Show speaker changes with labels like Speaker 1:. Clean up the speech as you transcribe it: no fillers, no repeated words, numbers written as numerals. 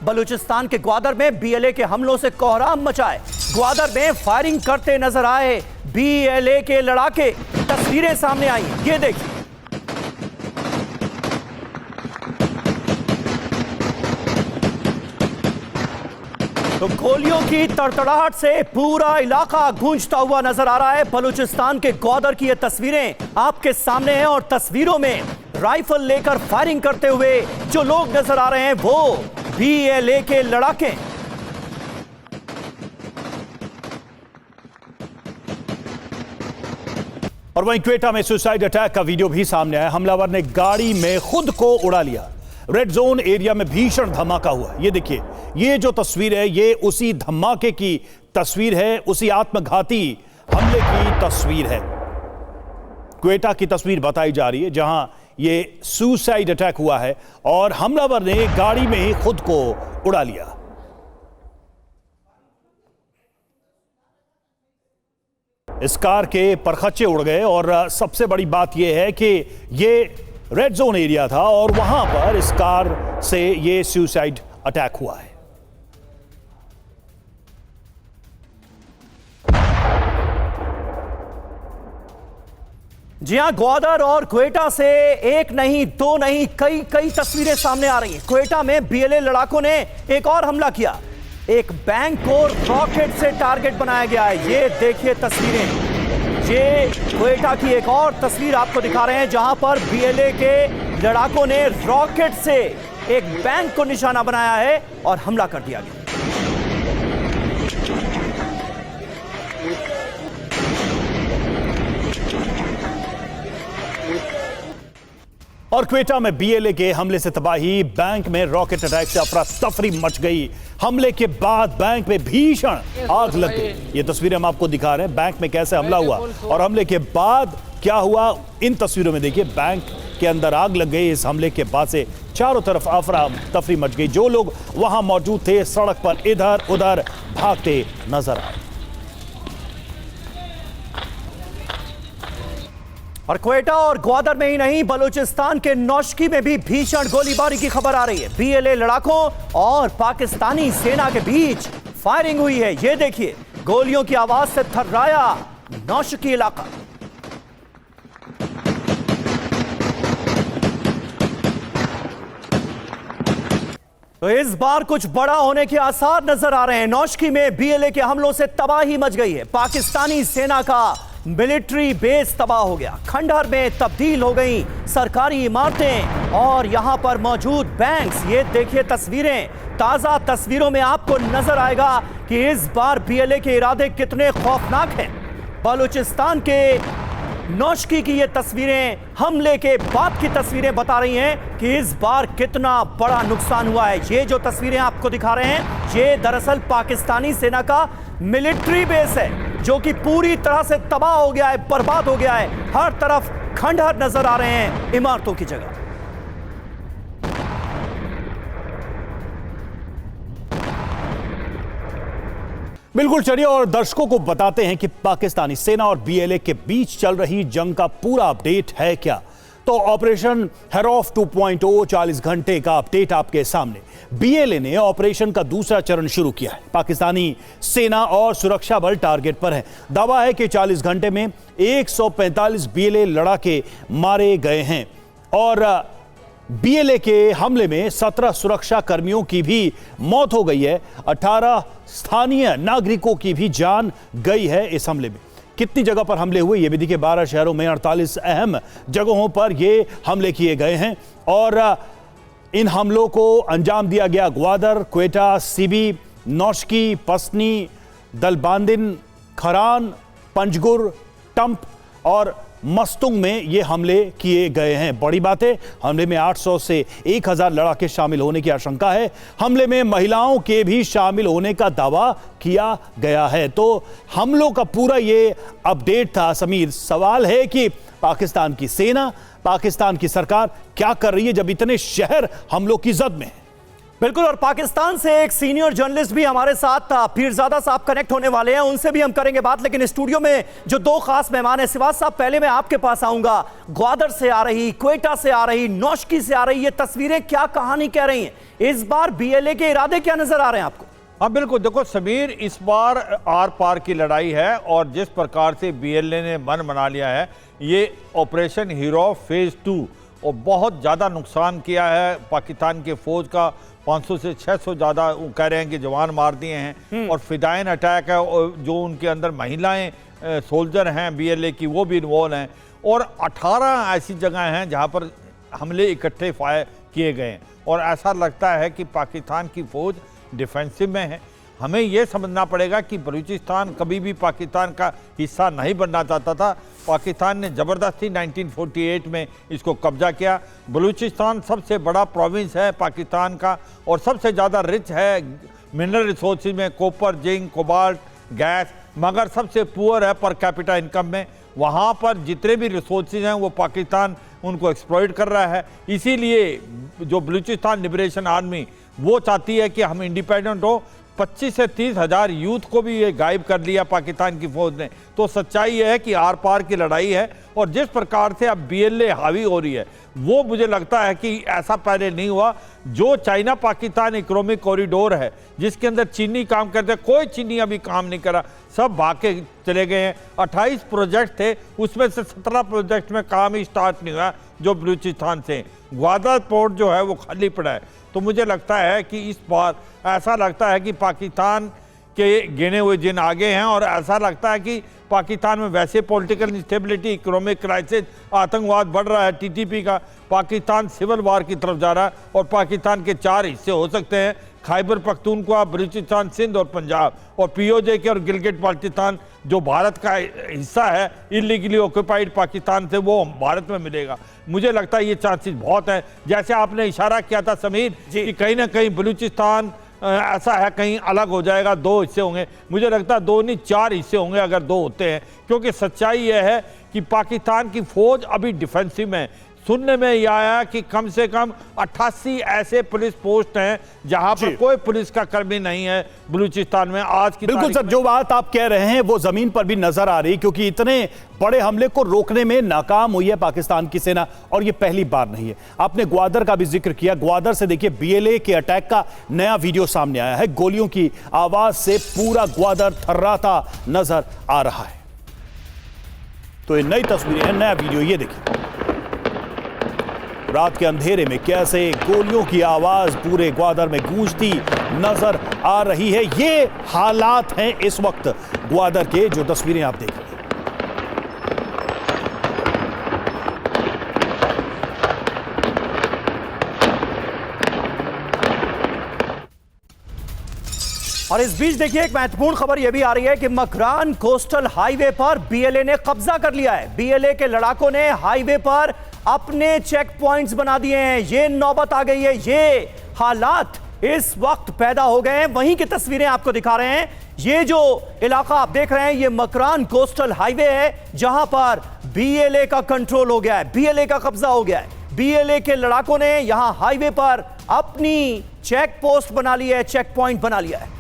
Speaker 1: बलूचिस्तान के ग्वादर में बीएलए के हमलों से कोहराम मचाए। ग्वादर में फायरिंग करते नजर आए बीएलए के लड़ाके। तस्वीरें सामने आई, ये देखिए। तो गोलियों की तड़तड़ाहट से पूरा इलाका गूंजता हुआ नजर आ रहा है। बलूचिस्तान के ग्वादर की ये तस्वीरें आपके सामने हैं और तस्वीरों में राइफल लेकर फायरिंग करते हुए जो लोग नजर आ रहे हैं वो बीएलए के लड़ाके।
Speaker 2: और वहीं क्वेटा में सुसाइड अटैक का वीडियो भी सामने आया। हमलावर ने गाड़ी में खुद को उड़ा लिया। रेड जोन एरिया में भीषण धमाका हुआ। ये देखिए, ये जो तस्वीर है ये उसी धमाके की तस्वीर है, उसी आत्मघाती हमले की तस्वीर है। क्वेटा की तस्वीर बताई जा रही है जहां ये सुसाइड अटैक हुआ है और हमलावर ने गाड़ी में ही खुद को उड़ा लिया। इस कार के परखच्चे उड़ गए और सबसे बड़ी बात यह है कि ये रेड जोन एरिया था और वहां पर इस कार से ये सुसाइड अटैक हुआ है।
Speaker 1: जी हां, ग्वादर और क्वेटा से एक नहीं, दो नहीं, कई तस्वीरें सामने आ रही हैं। क्वेटा में बीएलए लड़ाकों ने एक और हमला किया। एक बैंक को रॉकेट से टारगेट बनाया गया है। ये देखिए तस्वीरें। ये क्वेटा की एक और तस्वीर आपको दिखा रहे हैं जहां पर बीएलए के लड़ाकों ने रॉकेट से एक बैंक को निशाना बनाया है और हमला कर दिया गया।
Speaker 2: और क्वेटा में बीएलए के हमले से तबाही, बैंक में रॉकेट अटैक से अफरा तफरी मच गई। हमले के बाद बैंक में भीषण आग लग गई। ये तस्वीरें हम आपको दिखा रहे हैं बैंक में कैसे हमला हुआ और हमले के बाद क्या हुआ इन तस्वीरों में देखिए। बैंक के अंदर आग लग गई। इस हमले के बाद से चारों तरफ अफरा तफरी मच गई। जो लोग वहां मौजूद थे सड़क पर इधर उधर भागते नजर आए।
Speaker 1: और क्वेटा और ग्वादर में ही नहीं, बलूचिस्तान के नौशकी में भी भीषण गोलीबारी की खबर आ रही है। बीएलए लड़ाकों और पाकिस्तानी सेना के बीच फायरिंग हुई है। ये देखिए, गोलियों की आवाज से थर्राया नौशकी इलाका। तो इस बार कुछ बड़ा होने के आसार नजर आ रहे हैं। नौशकी में बीएलए के हमलों से तबाही मच गई है। पाकिस्तानी सेना का मिलिट्री बेस तबाह हो गया। खंडहर में तब्दील हो गई सरकारी इमारतें और यहां पर मौजूद बैंक्स। ये देखिए तस्वीरें, ताजा तस्वीरों में आपको नजर आएगा कि इस बार बीएलए के इरादे कितने खौफनाक हैं। बलूचिस्तान के नौशकी की ये तस्वीरें हमले के बाद की तस्वीरें बता रही हैं कि इस बार कितना बड़ा नुकसान हुआ है। ये जो तस्वीरें आपको दिखा रहे हैं ये दरअसल पाकिस्तानी सेना का मिलिट्री बेस है जो कि पूरी तरह से तबाह हो गया है, बर्बाद हो गया है। हर तरफ खंडहर नजर आ रहे हैं इमारतों की जगह।
Speaker 2: बिल्कुल, चलिए और दर्शकों को बताते हैं कि पाकिस्तानी सेना और बीएलए के बीच चल रही जंग का पूरा अपडेट है क्या। तो ऑपरेशन हेरॉफ 2.0 40 घंटे का अपडेट आपके सामने। बीएलए ने ऑपरेशन का दूसरा चरण शुरू किया है। पाकिस्तानी सेना और सुरक्षा बल टारगेट पर है। दावा है कि 40 घंटे में 145 बीएलए लड़ाके मारे गए हैं और बीएलए के हमले में 17 सुरक्षा कर्मियों की भी मौत हो गई है। 18 स्थानीय नागरिकों की भी जान गई है इस हमले में। कितनी जगह पर हमले हुए ये भी देखिए। 12 शहरों में 48 अहम जगहों पर ये हमले किए गए हैं और इन हमलों को अंजाम दिया गया ग्वादर, क्वेटा, सीबी, नौशकी, पसनी, दलबांदिन, खरान, पंजगुर, टंप और मस्तुंग में ये हमले किए गए हैं। बड़ी बात है, हमले में 800 से 1000 लड़ाके शामिल होने की आशंका है। हमले में महिलाओं के भी शामिल होने का दावा किया गया है। तो हमलों का पूरा ये अपडेट था। समीर, सवाल है कि पाकिस्तान की सेना, पाकिस्तान की सरकार क्या कर रही है जब इतने शहर हमलों की जद में है?
Speaker 1: बिल्कुल, और पाकिस्तान से एक सीनियर जर्नलिस्ट भी हमारे साथ पीरजादा साहब कनेक्ट होने वाले हैं, उनसे भी हम करेंगे बात। लेकिन स्टूडियो में जो दो खास मेहमान हैं, सिवाज साहब पहले मैं आपके पास आऊंगा। ग्वादर से आ रही, क्वेटा से आ रही, नौशकी से आ रही ये तस्वीरें क्या कहानी कह रही हैं? इस बार बीएलए के इरादे क्या नजर आ रहे हैं आपको?
Speaker 3: हाँ बिल्कुल, देखो समीर, इस बार आर पार की लड़ाई है और जिस प्रकार से बीएलए ने मन बना लिया है, ये ऑपरेशन हीरो फेज 2 और बहुत ज़्यादा नुकसान किया है पाकिस्तान के फौज का। 500 से 600 ज़्यादा कह रहे हैं कि जवान मार दिए हैं और फिदाइन अटैक है, और जो उनके अंदर महिलाएं सोल्जर हैं बीएलए की वो भी इन्वॉल्व हैं, और 18 ऐसी जगह हैं जहां पर हमले इकट्ठे फायर किए गए हैं। और ऐसा लगता है कि पाकिस्तान की फ़ौज डिफेंसिव में है। हमें यह समझना पड़ेगा कि बलूचिस्तान कभी भी पाकिस्तान का हिस्सा नहीं बनना चाहता था। पाकिस्तान ने ज़बरदस्ती 1948 में इसको कब्जा किया। बलूचिस्तान सबसे बड़ा प्रोविंस है पाकिस्तान का और सबसे ज़्यादा रिच है मिनरल रिसोर्सेज में, कॉपर, जिंक, कोबाल्ट, गैस, मगर सबसे पुअर है पर कैपिटा इनकम में। वहाँ पर जितने भी रिसोर्सेज हैं वो पाकिस्तान उनको एक्सप्लॉइट कर रहा है। इसीलिए जो बलूचिस्तान लिबरेशन आर्मी वो चाहती है कि हम इंडिपेंडेंट हो। 25 से 30 हज़ार यूथ को भी ये गायब कर लिया पाकिस्तान की फौज ने। तो सच्चाई ये है कि आर पार की लड़ाई है, और जिस प्रकार से अब बीएलए हावी हो रही है वो मुझे लगता है कि ऐसा पहले नहीं हुआ। जो चाइना पाकिस्तान इकोनॉमिक कॉरिडोर है जिसके अंदर चीनी काम करते हैं, कोई चीनी अभी काम नहीं करा, सब भाग के चले गए हैं। 28 प्रोजेक्ट थे, उसमें से 17 प्रोजेक्ट में काम ही स्टार्ट नहीं हुआ जो बलूचिस्तान से। ग्वादर पोर्ट जो है वो खाली पड़ा है। तो मुझे लगता है कि इस बार ऐसा लगता है कि पाकिस्तान के गिने हुए दिन आगे हैं, और ऐसा लगता है कि पाकिस्तान में वैसे पॉलिटिकल इंस्टेबिलिटी, इकोनॉमिक क्राइसिस, आतंकवाद बढ़ रहा है, टीटीपी का, पाकिस्तान सिविल वार की तरफ जा रहा है। और पाकिस्तान के 4 हिस्से हो सकते हैं, खैबर पख्तूनख्वा, बलूचिस्तान, सिंध और पंजाब, और पीओजे के और गिलगिट बाल्टिस्तान जो भारत का हिस्सा है इलीगली ऑक्यूपाइड पाकिस्तान से, वो भारत में मिलेगा। मुझे लगता है ये चांसेस बहुत है। जैसे आपने इशारा किया था समीर कि कहीं ना कहीं बलूचिस्तान ऐसा है कहीं अलग हो जाएगा, 2 हिस्से होंगे। मुझे लगता है 2 नहीं 4 हिस्से होंगे अगर 2 होते हैं, क्योंकि सच्चाई यह है कि पाकिस्तान की फौज अभी डिफेंसिव में। सुनने में यह आया कि कम से कम 88 ऐसे पुलिस पोस्ट हैं जहां पर कोई पुलिस का कर्मी नहीं है बलूचिस्तान में आज की।
Speaker 2: बिल्कुल सर, जो बात आप कह रहे हैं वो जमीन पर भी नजर आ रही, क्योंकि इतने बड़े हमले को रोकने में नाकाम हुई है पाकिस्तान की सेना, और ये पहली बार नहीं है। आपने ग्वादर का भी जिक्र किया, ग्वादर से देखिए बीएलए के अटैक का नया वीडियो सामने आया है। गोलियों की आवाज से पूरा ग्वादर थर्राता नजर आ रहा है। तो ये नई तस्वीरें हैं, नया वीडियो, ये देखिए रात के अंधेरे में कैसे गोलियों की आवाज पूरे ग्वादर में गूंजती नजर आ रही है। ये हालात हैं इस वक्त ग्वादर के, जो तस्वीरें आप देख रहे हैं।
Speaker 1: और इस बीच देखिए एक महत्वपूर्ण खबर यह भी आ रही है कि मकरान कोस्टल हाईवे पर बीएलए ने कब्जा कर लिया है। बीएलए के लड़ाकों ने हाईवे पर अपने चेक पॉइंट्स बना दिए हैं। ये नौबत आ गई है, ये हालात इस वक्त पैदा हो गए हैं। वहीं की तस्वीरें आपको दिखा रहे हैं। ये जो इलाका आप देख रहे हैं ये मकरान कोस्टल हाईवे है, जहां पर बीएलए का कंट्रोल हो गया है, बीएलए का कब्जा हो गया है। बीएलए के लड़ाकों ने यहां हाईवे पर अपनी चेक पोस्ट बना ली है, चेक पॉइंट बना लिया है।